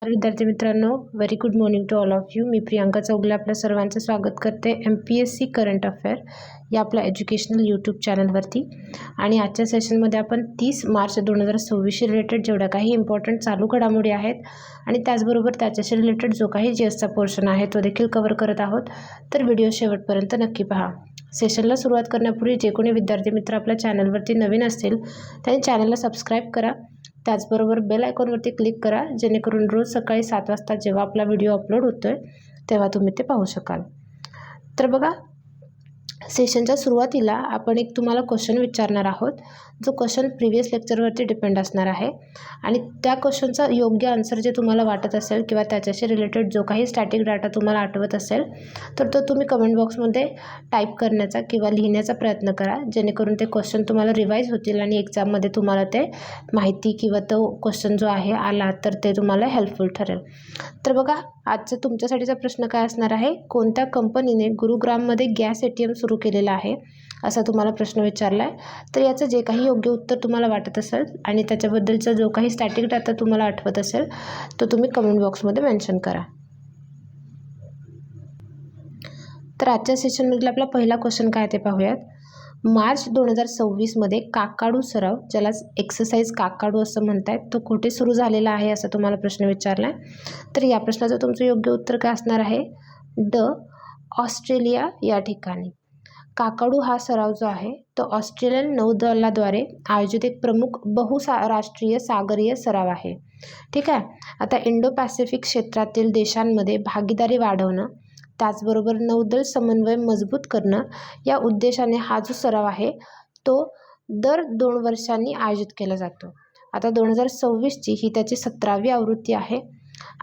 नमस्कार विद्यार्थी मित्रांनो, very good morning to all of you. मी प्रियांका चौगले आपल्या सर्वांचं स्वागत करते MPSC करंट अफेअर या आपल्या एज्युकेशनल यूट्यूब चॅनलवरती. आणि आजच्या सेशनमध्ये आपण 30 मार्च 2026 रिलेटेड जेवढ्या काही इम्पॉर्टंट चालू घडामोडी आहेत आणि त्याचबरोबर त्याच्याशी रिलेटेड जो काही GSचा पोर्शन आहे तो देखील कव्हर करत आहोत. तर व्हिडिओ शेवटपर्यंत नक्की पहा. सेशनला सुरुवात करण्यापूर्वी जे कोणी विद्यार्थी मित्र आपल्या चॅनलवरती नवीन असतील त्यांनी चॅनलला सबस्क्राईब करा. त्याचबरोबर बेल आयकॉनवरती क्लिक करा, जेणेकरून रोज सकाळी 7 वाजता जेव्हा आपला व्हिडिओ अपलोड होतोय तेव्हा तुम्ही ते पाहू शकाल. तर बघा, सेशनच्या सुरुवातीला आपण एक तुम्हाला क्वेश्चन विचारणार आहोत, जो क्वेश्चन प्रिव्हियस लेक्चरवरती डिपेंड असणार आहे. आणि त्या क्वेश्चनचा योग्य आन्सर जे तुम्हाला वाटत असेल किंवा त्याच्याशी रिलेटेड जो काही स्टॅटिक डाटा तुम्हाला आठवत असेल तर तो तुम्ही कमेंट बॉक्समध्ये टाईप करण्याचा किंवा लिहिण्याचा प्रयत्न करा, जेणेकरून ते क्वेश्चन तुम्हाला रिवाईज होतील आणि एक्झाममध्ये तुम्हाला ते माहिती किंवा तो क्वेश्चन जो आहे आला तर ते तुम्हाला हेल्पफुल ठरेल. तर बघा, आजचा तुमच्यासाठीचा प्रश्न काय असणार आहे, कोणत्या कंपनीने गुरुग्राममध्ये गॅस ATM सुरू केलेला आहे असा तुम्हाला प्रश्न विचारला आहे. तर याचं जे काही योग्य उत्तर तुम्हाला वाटत असेल आणि त्याच्याबद्दलचा जो काही स्टॅटिक डाटा तुम्हाला आठवत असेल तो तुम्ही कमेंट बॉक्समध्ये मेन्शन करा. तर आजच्या सेशनमधला आपला पहिला क्वेश्चन काय ते पाहूयात. मार्च 2026मध्ये काकाडू सराव, ज्याला एक्सरसाइज काकाडू असं म्हणतात, तो कुठे सुरू झालेला आहे असा तुम्हाला प्रश्न विचारला आहे. तर या प्रश्नाचं तुमचं योग्य उत्तर काय असणार आहे, ऑस्ट्रेलिया या ठिकाणी. काकाडू हा सराव जो आहे तो ऑस्ट्रेलियन नौदलाद्वारे आयोजित एक प्रमुख बहुराष्ट्रीय सागरीय सराव आहे. ठीक आहे. आता इंडो पॅसिफिक क्षेत्रातील देशांमध्ये भागीदारी वाढवणं, त्याचबरोबर नौदल समन्वय मजबूत करणं या उद्देशाने हा जो सराव आहे तो दर 2 वर्षांनी आयोजित केला जातो. आता 2026ची ही त्याची 17वी आवृत्ती आहे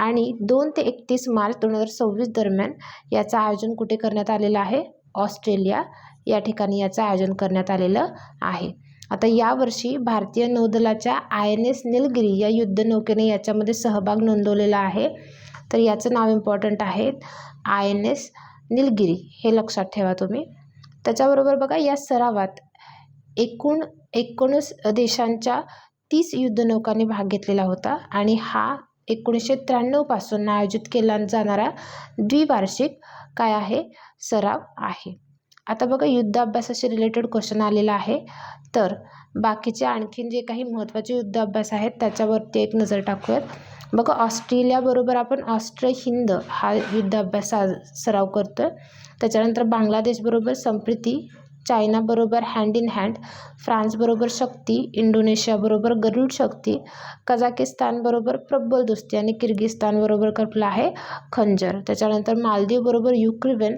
आणि 2 ते 31 मार्च 2026 दरम्यान याचं आयोजन कुठे करण्यात आलेलं आहे, ऑस्ट्रेलिया या ठिकाणी याचं आयोजन करण्यात आलेलं आहे. आता यावर्षी भारतीय नौदलाच्या INS नीलगिरी या युद्धनौकेने याच्यामध्ये सहभाग नोंदवलेला आहे. तर याचं नाव इम्पॉर्टंट आहे INS नीलगिरी, हे लक्षात ठेवा तुम्ही. त्याच्याबरोबर बघा, या सरावात एकूण 19 देशांच्या 30 युद्धनौकांनी भाग घेतलेला होता आणि हा 1993 पासून आयोजित केला जाणारा द्विवार्षिक काय आहे, सराव आहे. आता बघा, युद्ध अभ्यासाशी रिलेटेड क्वेश्चन आलेला आहे. तर बाकीचे आणखीन जे काही महत्त्वाचे युद्ध अभ्यास आहेत त्याच्यावरती एक नजर टाकूयात. बघा, ऑस्ट्रेलियाबरोबर आपण ऑस्ट्रे हिंद हा युद्ध अभ्यास सराव करतोय. त्याच्यानंतर बांगलादेशबरोबर संप्रीती, चायनाबरोबर हँड इन हँड, फ्रान्सबरोबर शक्ती, इंडोनेशियाबरोबर गरुड शक्ती, कझाकिस्तानबरोबर प्रबल दोस्ती आणि किर्गिस्तानबरोबर कुठला आहे, खंजर. त्याच्यानंतर मालदीवबरोबर युक्रेन,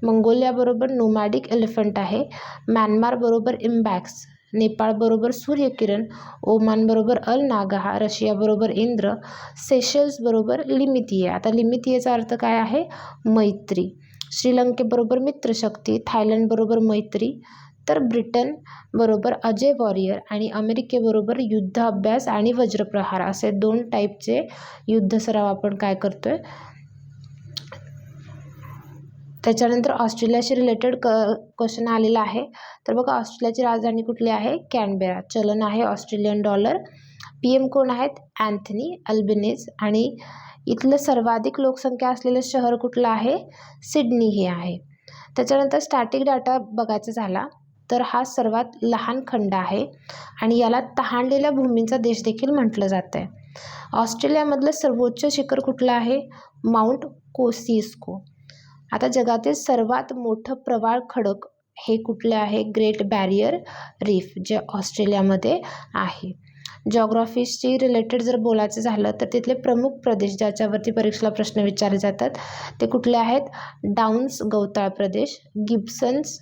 मंगोलियाबरोबर नोमॅडिक एलिफंट आहे, म्यानमारबरोबर इम्बॅक्स, नेपाळबरोबर सूर्यकिरण, ओमानबरोबर अल नागाहा, रशियाबरोबर इंद्र, सेशल्सबरोबर लिमितिये. आता लिमितियेचा अर्थ काय आहे, मैत्री. श्रीलंकेबरोबर मित्रशक्ती, थायलंडबरोबर मैत्री, तर ब्रिटन बरोबर अजय वॉरियर आणि अमेरिकेबरोबर युद्ध अभ्यास आणि वज्रप्रहार असे 2 टाईपचे युद्ध सराव आपण काय करतोय. त्याच्यानंतर ऑस्ट्रेलियाशी रिलेटेड क्वेश्चन आलेला आहे. तर बघा, ऑस्ट्रेलियाची राजधानी कुठली आहे, कॅनबेरा. चलन आहे ऑस्ट्रेलियन डॉलर. PM कोण आहेत, अँथनी अल्बेनीज. आणि इथलं सर्वाधिक लोकसंख्या असलेलं शहर कुठलं आहे, सिडनी हे आहे. त्याच्यानंतर स्टॅटिक डाटा बघायचा झाला तर हा सर्वात लहान खंड आहे आणि याला तहानलेल्या भूमींचा देश देखील म्हटलं जातं आहे. ऑस्ट्रेलियामधलं सर्वोच्च शिखर कुठलं आहे, माउंट कोसिस्को. आता जगातील सर्वात मोठं प्रवाळ खडक हे कुठले आहे, ग्रेट बॅरियर रीफ, जे ऑस्ट्रेलियामध्ये आहे. जॉग्राफीशी रिलेटेड जर बोलायचं झालं तर तिथले प्रमुख प्रदेश ज्याच्यावरती परीक्षेला प्रश्न विचारले जातात ते कुठले आहेत, डाऊन्स गवताळ प्रदेश, गिब्सन्स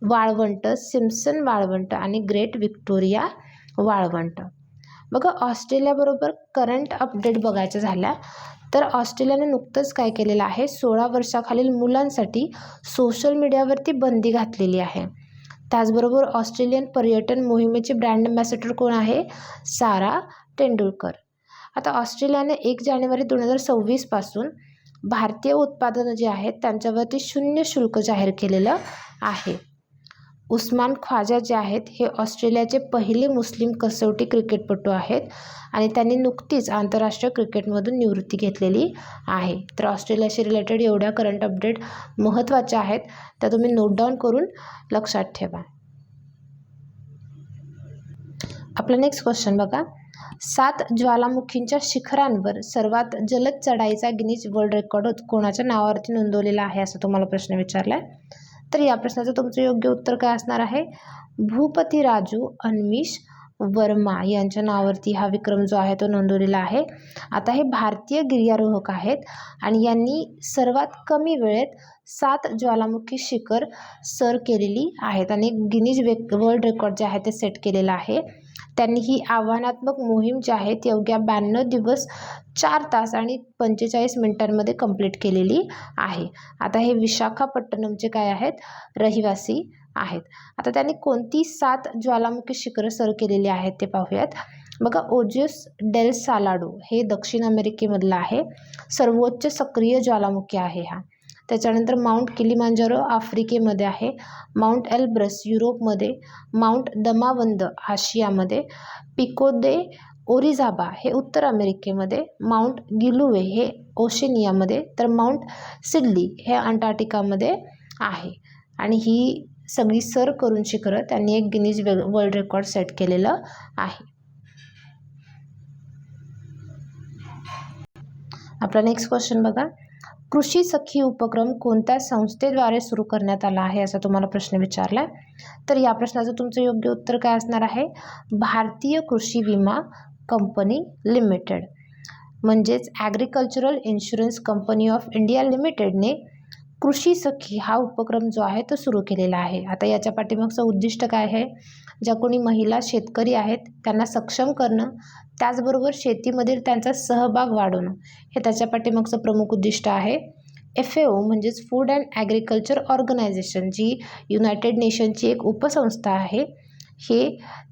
वाळवंट, सिम्पसन वाळवंट आणि ग्रेट व्हिक्टोरिया वाळवंट. बघा, ऑस्ट्रेलियाबरोबर करंट अपडेट बघायचं झाल्या तर ऑस्ट्रेलियाने नुकतंच काय केलेलं आहे, 16 वर्षाखालील मुलांसाठी सोशल मीडियावरती बंदी घातलेली आहे. त्याचबरोबर ऑस्ट्रेलियन पर्यटन मोहिमेचे ब्रँड अँबॅसेडर कोण आहे, सारा तेंडुलकर. आता ऑस्ट्रेलियाने 1 जानेवारी 2026 पासून भारतीय उत्पादनं जी आहेत त्यांच्यावरती 0 शुल्क जाहीर केलेलं आहे. उस्मान ख्वाजा जे आहेत हे ऑस्ट्रेलियाचे पहिले मुस्लिम कसोटी क्रिकेटपटू आहेत आणि त्यांनी नुकतीच आंतरराष्ट्रीय क्रिकेटमधून निवृत्ती घेतलेली आहे. तर ऑस्ट्रेलियाशी रिलेटेड एवढ्या करंट अपडेट महत्त्वाच्या आहेत त्या तुम्ही नोट डाऊन करून लक्षात ठेवा. आपला नेक्स्ट क्वेश्चन बघा. 7 ज्वालामुखींच्या शिखरांवर सर्वात जलद चढाईचा गिनीज वर्ल्ड रेकॉर्ड कोणाच्या नावावरती नोंदवलेला आहे असं तुम्हाला प्रश्न विचारलाय. तर या प्रश्नाचं तुमचं योग्य उत्तर काय असणार आहे? भूपतिराजू अनमिश वर्मा यांच्या नावावरती हा विक्रम जो आहे तो नोंदवलेला आहे. आता हे भारतीय गिर्यारोहक आहेत आणि यांनी सर्वात कमी वेळेत 7 ज्वालामुखी शिखर सर केलेली आहेत आणि गिनीज वर्ल्ड रेकॉर्ड जे आहे ते सेट केलेलं आहे. त्यांनी ही आव्हानात्मक मोहीम जी आहे ती अवघ्या 92 दिवस 4 तास आणि 45 मिनिटांमध्ये कंप्लीट केलेली आहे. आता हे विशाखापट्टणमचे काय आहेत? रहिवासी आहेत. आता त्यांनी कोणती 7 ज्वालामुखी शिखरं सर केलेली आहेत ते पाहूयात. बघा, ओजस डेल सालाडो हे दक्षिण अमेरिकेमधलं आहे, सर्वोच्च सक्रिय ज्वालामुखी आहे हा. त्याच्यानंतर माउंट किलिमांजारो आफ्रिकेमध्ये आहे, माउंट एल्ब्रस युरोपमध्ये, माउंट दमावंद आशियामध्ये, पिको दे ओरिझाबा हे उत्तर अमेरिकेमध्ये, माउंट गिलुवे हे ओशनियामध्ये, तर माउंट सिडली हे अंटार्क्टिकामध्ये आहे. आणि ही सगळी सर करून शिखरं त्यांनी एक गिनीज वर्ल्ड रेकॉर्ड सेट केलेलं आहे. आपला नेक्स्ट क्वेश्चन बघा. कृषी सखी उपक्रम कोणत्या संस्थेद्वारे सुरू करण्यात आला आहे असा तुम्हाला प्रश्न विचारला. तर या प्रश्नाचं तुमचं योग्य उत्तर काय असणार आहे? भारतीय कृषी विमा कंपनी लिमिटेड म्हणजेच agricultural insurance company of India लिमिटेडने कृषी सखी हा उपक्रम जो आहे तो सुरू केलेला आहे. आता याच्या पाठीमागचं उद्दिष्ट काय आहे? ज्या कोणी महिला शेतकरी आहेत त्यांना सक्षम करणं, त्याचबरोबर शेतीमधील त्यांचा सहभाग वाढवणं हे त्याच्या पाठीमागचं प्रमुख उद्दिष्ट आहे. FAO म्हणजेच फूड अँड ॲग्रिकल्चर ऑर्गनायझेशन जी युनायटेड नेशनची एक उपसंस्था आहे,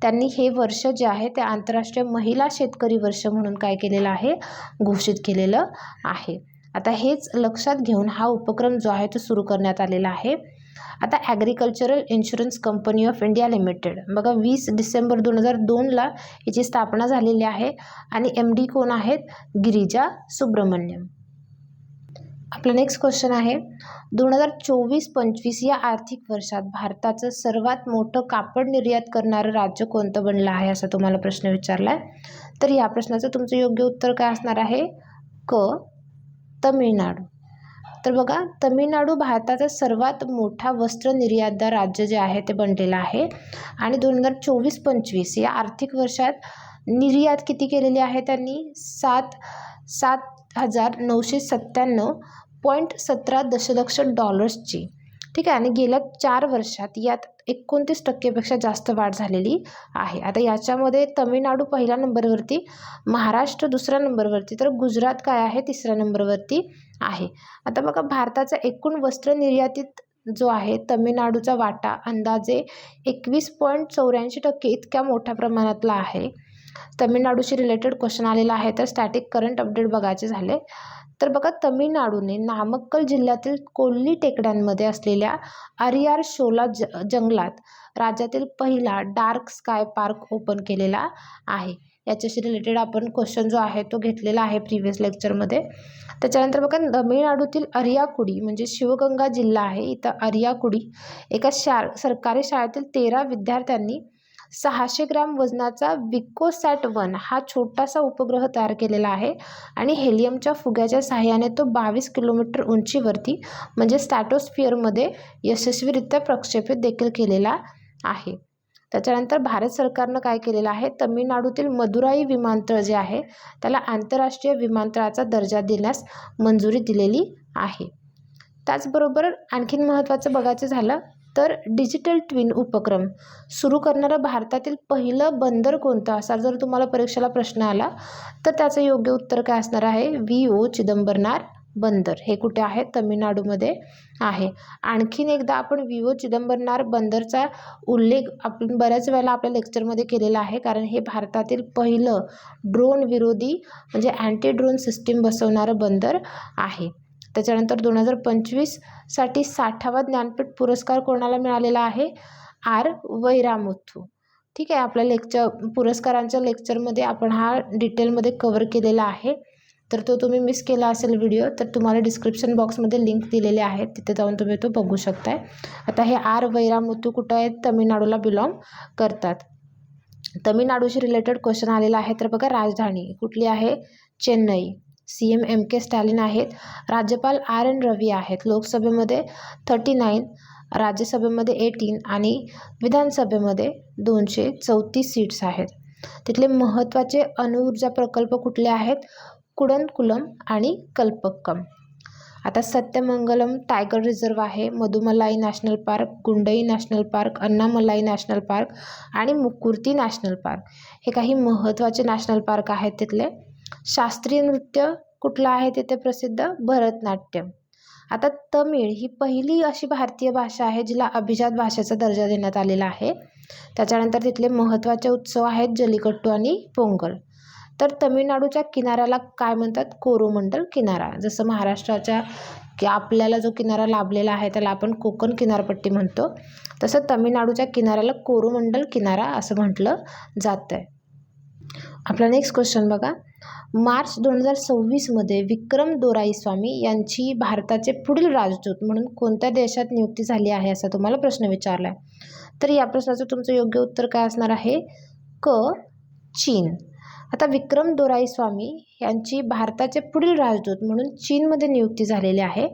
त्यांनी हे वर्ष जे आहे ते आंतरराष्ट्रीय महिला शेतकरी वर्ष म्हणून काय केलेलं आहे? घोषित केलेलं आहे. आता हेच लक्षात घेऊन हा उपक्रम जो आहे तो सुरू करण्यात आलेला आहे. आता agricultural insurance company of India limited बघा 20 डिसेंबर 2002ला याची स्थापना झालेली आहे आणि MD कोण आहेत? गिरिजा सुब्रमण्यम. आपला नेक्स्ट क्वेश्चन आहे. 2024-25 या आर्थिक वर्षात भारताचं सर्वात मोठं कापड निर्यात करणारं राज्य कोणतं बनलं आहे असा तुम्हाला प्रश्न विचारला आहे. तर या प्रश्नाचं तुमचं योग्य उत्तर काय असणार आहे? तमिळनाडू. तर बघा, तमिळनाडू भारताचा सर्वात मोठा वस्त्र निर्यातदार राज्य जे आहे ते बनलेलं आहे आणि 2024-25 या आर्थिक वर्षात निर्यात किती केलेली आहे त्यांनी? 7,997.17 दशलक्ष डॉलर्सची. ठीक आहे. आणि गेल्या 4 वर्षात यात 29% जास्त वाढ झालेली आहे. आता याच्यामध्ये तमिळनाडू पहिल्या नंबरवरती, महाराष्ट्र दुसऱ्या नंबरवरती, तर गुजरात काय आहे? तिसऱ्या नंबरवरती आहे. आता बघा, भारताचा एकूण वस्त्र निर्यातीत जो आहे तमिळनाडूचा वाटा अंदाजे 21.84% इतक्या मोठ्या प्रमाणातला आहे. तमिळनाडूशी रिलेटेड क्वेश्चन आलेला आहे, तर स्टॅटिक करंट अपडेट बघायचे झाले तर बघा, तमिळनाडूने नामक्कल जिल्ह्यातील कोल्ली टेकड्यांमध्ये असलेल्या अरियार शोला जंगलात राज्यातील पहिला डार्क स्काय पार्क ओपन केलेला आहे. याच्याशी रिलेटेड आपण क्वेश्चन जो आहे तो घेतलेला आहे प्रिव्हियस लेक्चरमध्ये. त्याच्यानंतर बघा, तमिळनाडूतील अरियाकुडी म्हणजे शिवगंगा जिल्हा आहे, इथं अरियाकुडी एका सरकारी शाळेतील 13 विद्यार्थ्यांनी 600 ग्रॅम वजनाचा विकोसॅट-1 हा छोटासा उपग्रह तयार केलेला आहे आणि हेलियमच्या फुग्याच्या सहाय्याने तो 22 किलोमीटर उंचीवरती म्हणजे स्ट्रॅटोस्फिअरमध्ये यशस्वीरित्या प्रक्षेपित देखील केलेला आहे. त्याच्यानंतर भारत सरकारनं काय केलेलं आहे? तमिळनाडूतील मदुराई विमानतळ जे आहे त्याला आंतरराष्ट्रीय विमानतळाचा दर्जा देण्यास मंजुरी दिलेली आहे. त्याचबरोबर आणखीन महत्त्वाचं बघायचं झालं तर डिजिटल ट्विन उपक्रम सुरू करणारं भारतातील पहिलं बंदर कोणतं असा जर तुम्हाला परीक्षेला प्रश्न आला तर त्याचं योग्य उत्तर काय असणार आहे? VO चिदंबरनार बंदर. हे कुठे आहे? तमिळनाडूमध्ये आहे. आणखीन एकदा आपण VO चिदंबरनार बंदरचा उल्लेख आपण बऱ्याच वेळेला आपल्या लेक्चरमध्ये केलेला आहे, कारण हे भारतातील पहिलं ड्रोन विरोधी म्हणजे अँटी ड्रोन सिस्टीम बसवणारं बंदर आहे. त्याच्यानंतर 2025 साठी 60वा ज्ञानपीठ पुरस्कार कोणाला मिळालेला आहे? आर वैरामुथू. ठीक आहे, आपल्या पुरस्कारांच्या लेक्चरमध्ये आपण हा डिटेलमध्ये कव्हर केलेला आहे. तर तो तुम्ही मिस केला असेल व्हिडिओ तर तुम्हाला डिस्क्रिप्शन बॉक्समध्ये लिंक दिलेले आहेत, तिथे जाऊन तुम्ही तो बघू शकताय. आता हे आर वैरामुथू कुठं आहेत, तामिळनाडूला बिलॉंग करतात. तामिळनाडूशी रिलेटेड क्वेश्चन आलेला आहे. तर बघा, राजधानी कुठली आहे, चेन्नई. CM MK स्टॅलिन आहेत. राज्यपाल RN रवी आहेत. लोकसभेमध्ये 39, राज्यसभेमध्ये 18 आणि विधानसभेमध्ये 234 सीट्स आहेत. तिथले महत्त्वाचे अणुऊर्जा प्रकल्प कुठले आहेत, कुडनकुलम आणि कल्पक्कम. आता सत्यमंगलम टायगर रिझर्व आहे, Mudumalai national park, Gundai national park, Annamalai national park आणि मुकुर्ती नॅशनल पार्क हे काही महत्त्वाचे नॅशनल पार्क आहेत तिथले. शास्त्रीय नृत्य कुठलं आहे तिथे प्रसिद्ध, भरतनाट्यम. आता तमिळ ही पहिली अशी भारतीय भाषा आहे जिला अभिजात भाषेचा दर्जा देण्यात आलेला आहे. त्याच्यानंतर तिथले महत्त्वाचे उत्सव आहेत जल्लीकट्टू आणि पोंगल. तर तमिळनाडूच्या किनाऱ्याला काय म्हणतात, कोरोमंडल किनारा. जसं महाराष्ट्राच्या आपल्याला जो किनारा लाभलेला आहे त्याला आपण कोकण किनारपट्टी म्हणतो, तसं तमिळनाडूच्या किनाऱ्याला कोरोमंडल किनारा असं म्हटलं जातं आहे. आपला नेक्स्ट क्वेश्चन बघा, मार्च 2026मध्ये विक्रम दोराईस्वामी यांची भारताचे पुढील राजदूत म्हणून कोणत्या देशात नियुक्ती झाली आहे असा तुम्हाला प्रश्न विचारला आहे. तर या प्रश्नाचं तुमचं योग्य उत्तर काय असणार आहे, क, चीन. आता विक्रम दोराईस्वामी यांची भारताचे पुढील राजदूत म्हणून चीनमध्ये नियुक्ती झालेली आहे.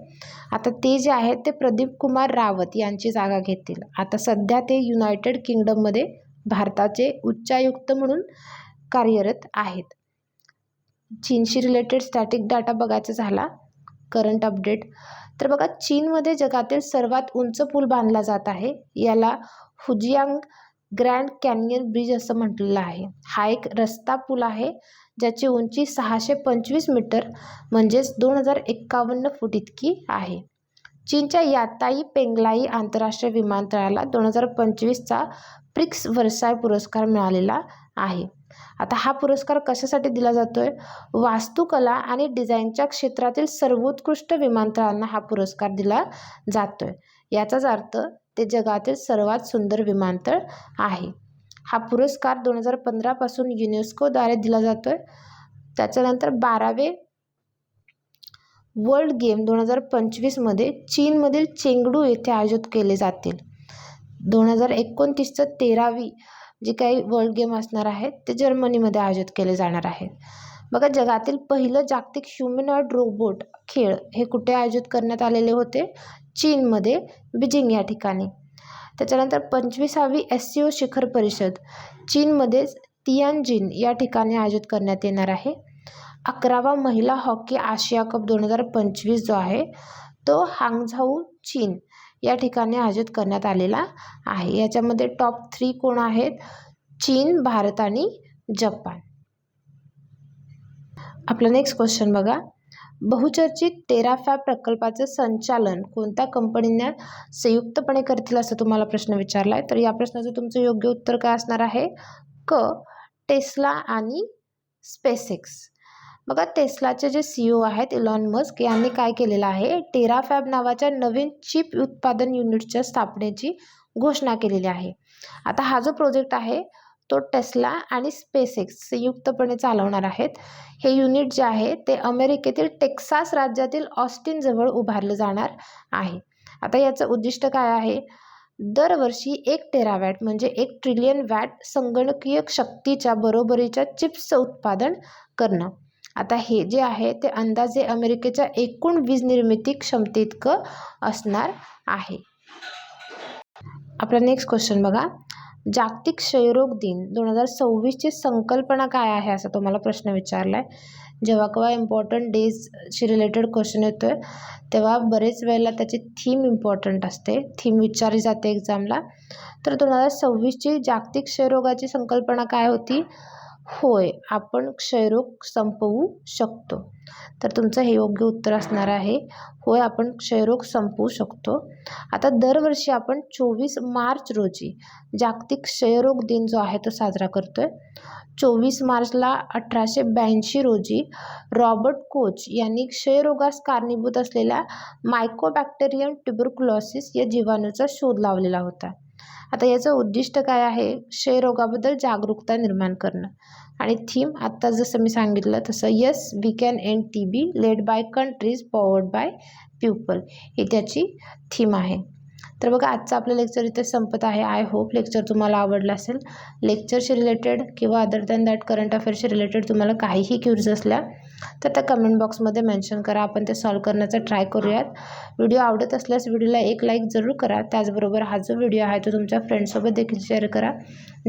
आता ते जे आहेत ते प्रदीप कुमार रावत यांची जागा घेतील. आता सध्या ते युनायटेड किंगडममध्ये भारताचे उच्चायुक्त म्हणून कार्यरत आहेत. चीनशी रिलेटेड स्टॅटिक डाटा बघायचा झाला, करंट अपडेट, तर बघा, चीनमध्ये जगातील सर्वात उंच पूल बांधला जात आहे. याला फुजियांग ग्रँड कॅनियन ब्रिज असं म्हटलेलं आहे. हा एक रस्ता पूल आहे ज्याची उंची 625 मीटर म्हणजेच 2051 फूट इतकी आहे. चीनच्या याताई पेंगलाई आंतरराष्ट्रीय विमानतळाला 2025चा प्रिक्स वर्साय पुरस्कार मिळालेला आहे. आता हा पुरस्कार कशासाठी दिला जातोय, वास्तुकला आणि डिझाईनच्या क्षेत्रातील सर्वोत्कृष्ट विमानतळांना हा पुरस्कार दिला जातोय. याचाच अर्थ ते जगातील सर्वात सुंदर विमानतळ आहे. हा पुरस्कार 2015 पासून युनेस्कोद्वारे दिला जातोय. त्याच्यानंतर 12वे वर्ल्ड गेम 2025मध्ये चीनमधील चेंगडू येथे आयोजित केले जातील. 2029चं 13वी जे काही वर्ल्ड गेम असणार आहेत ते जर्मनीमध्ये आयोजित केले जाणार आहेत. बघा, जगातील पहिलं जागतिक ह्युमनॉइड रोबोट खेळ हे कुठे आयोजित करण्यात आलेले होते, चीनमध्ये, बीजिंग या ठिकाणी. त्याच्यानंतर 25वी SCO शिखर परिषद चीनमध्ये तियानजिन या ठिकाणी आयोजित करण्यात येणार आहे. 11वा महिला हॉकी आशिया कप 2025 जो आहे तो हांगझाऊ चीन या ठिकाणी आयोजित करण्यात आलेला आहे. याच्यामध्ये टॉप 3 कोण आहेत, चीन, भारत आणि जपान. आपला नेक्स्ट क्वेश्चन बघा, बहुचर्चित टेराफॅब प्रकल्पाचे संचालन कोणत्या कंपनीने संयुक्तपणे करतील असं तुम्हाला प्रश्न विचारला आहे. तर या प्रश्नाचं तुमचं योग्य उत्तर काय असणार आहे, क, टेस्ला आणि स्पेसएक्स. बघा, टेस्लाचे जे CEO आहेत इलॉन मस्क यांनी काय केलेलं आहे, टेराफॅब नावाच्या नवीन चिप उत्पादन युनिटच्या स्थापनेची घोषणा केलेली आहे. आता हा जो प्रोजेक्ट आहे तो टेस्ला आणि स्पेसएक्स संयुक्तपणे चालवणार आहेत. हे युनिट जे आहे ते अमेरिकेतील टेक्सास राज्यातील ऑस्टिन जवळ उभारलं जाणार आहे. आता याचं उद्दिष्ट काय आहे, दरवर्षी 1 टेरावॅट म्हणजे 1 ट्रिलियन वॅट संगणकीय शक्तीच्या बरोबरीच्या चिप्सचं उत्पादन करणं. आता हे जे आहे ते अंदाजे अमेरिकेच्या एकूण वीज निर्मिती क्षमतेइतकं असणार आहे. आपला नेक्स्ट क्वेश्चन बघा, जागतिक क्षयरोग दिन 2026ची संकल्पना काय आहे असा तुम्हाला प्रश्न विचारला आहे. जेव्हा केव्हा इम्पॉर्टंट डेजशी रिलेटेड क्वेश्चन येतो आहे तेव्हा बरेच वेळेला त्याची थीम इम्पॉर्टंट असते, थीम विचारली जाते एक्झामला. तर 2026ची जागतिक क्षयरोगाची संकल्पना काय होती, होय, आपण क्षयरोग संपवू शकतो. तर तुमचं हे योग्य उत्तर असणार आहे, होय, आपण क्षयरोग संपवू शकतो. आता दरवर्षी आपण 24 मार्च रोजी जागतिक क्षयरोग दिन जो आहे तो साजरा करतोय. 24 मार्चला 1882 रोजी रॉबर्ट कोच यांनी क्षयरोगास कारणीभूत असलेल्या मायकोबॅक्टेरियम ट्युबरक्युलोसिस या जीवाणूचा शोध लावलेला होता. आता याचं उद्दिष्ट काय आहे? क्षयरोगाबद्दल जागरूकता निर्माण करणं. आणि थीम आत्ता जसं मी सांगितलं तसं yes we can end TB led by countries powered by people, ही त्याची थीम आहे. तर बघा आजचं आपलं लेक्चर इथे संपत आहे. आय होप लेक्चर तुम्हाला आवडलं असेल. लेक्चरशी रिलेटेड किंवा अदर दॅन दॅट करंट अफेअर्सशी रिलेटेड तुम्हाला काहीही क्युरीज असल्या तर त्या कमेंट बॉक्समध्ये मेन्शन करा. आपण ते सॉल्व करण्याचा ट्राय करूयात. व्हिडिओ आवडत असल्यास व्हिडिओला एक लाईक जरूर करा. त्याचबरोबर हा जो व्हिडिओ आहे तो तुमच्या फ्रेंड्ससोबत देखील शेअर करा,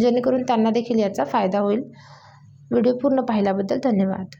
जेणेकरून त्यांना देखील याचा फायदा होईल. व्हिडिओ पूर्ण पाहिल्याबद्दल धन्यवाद.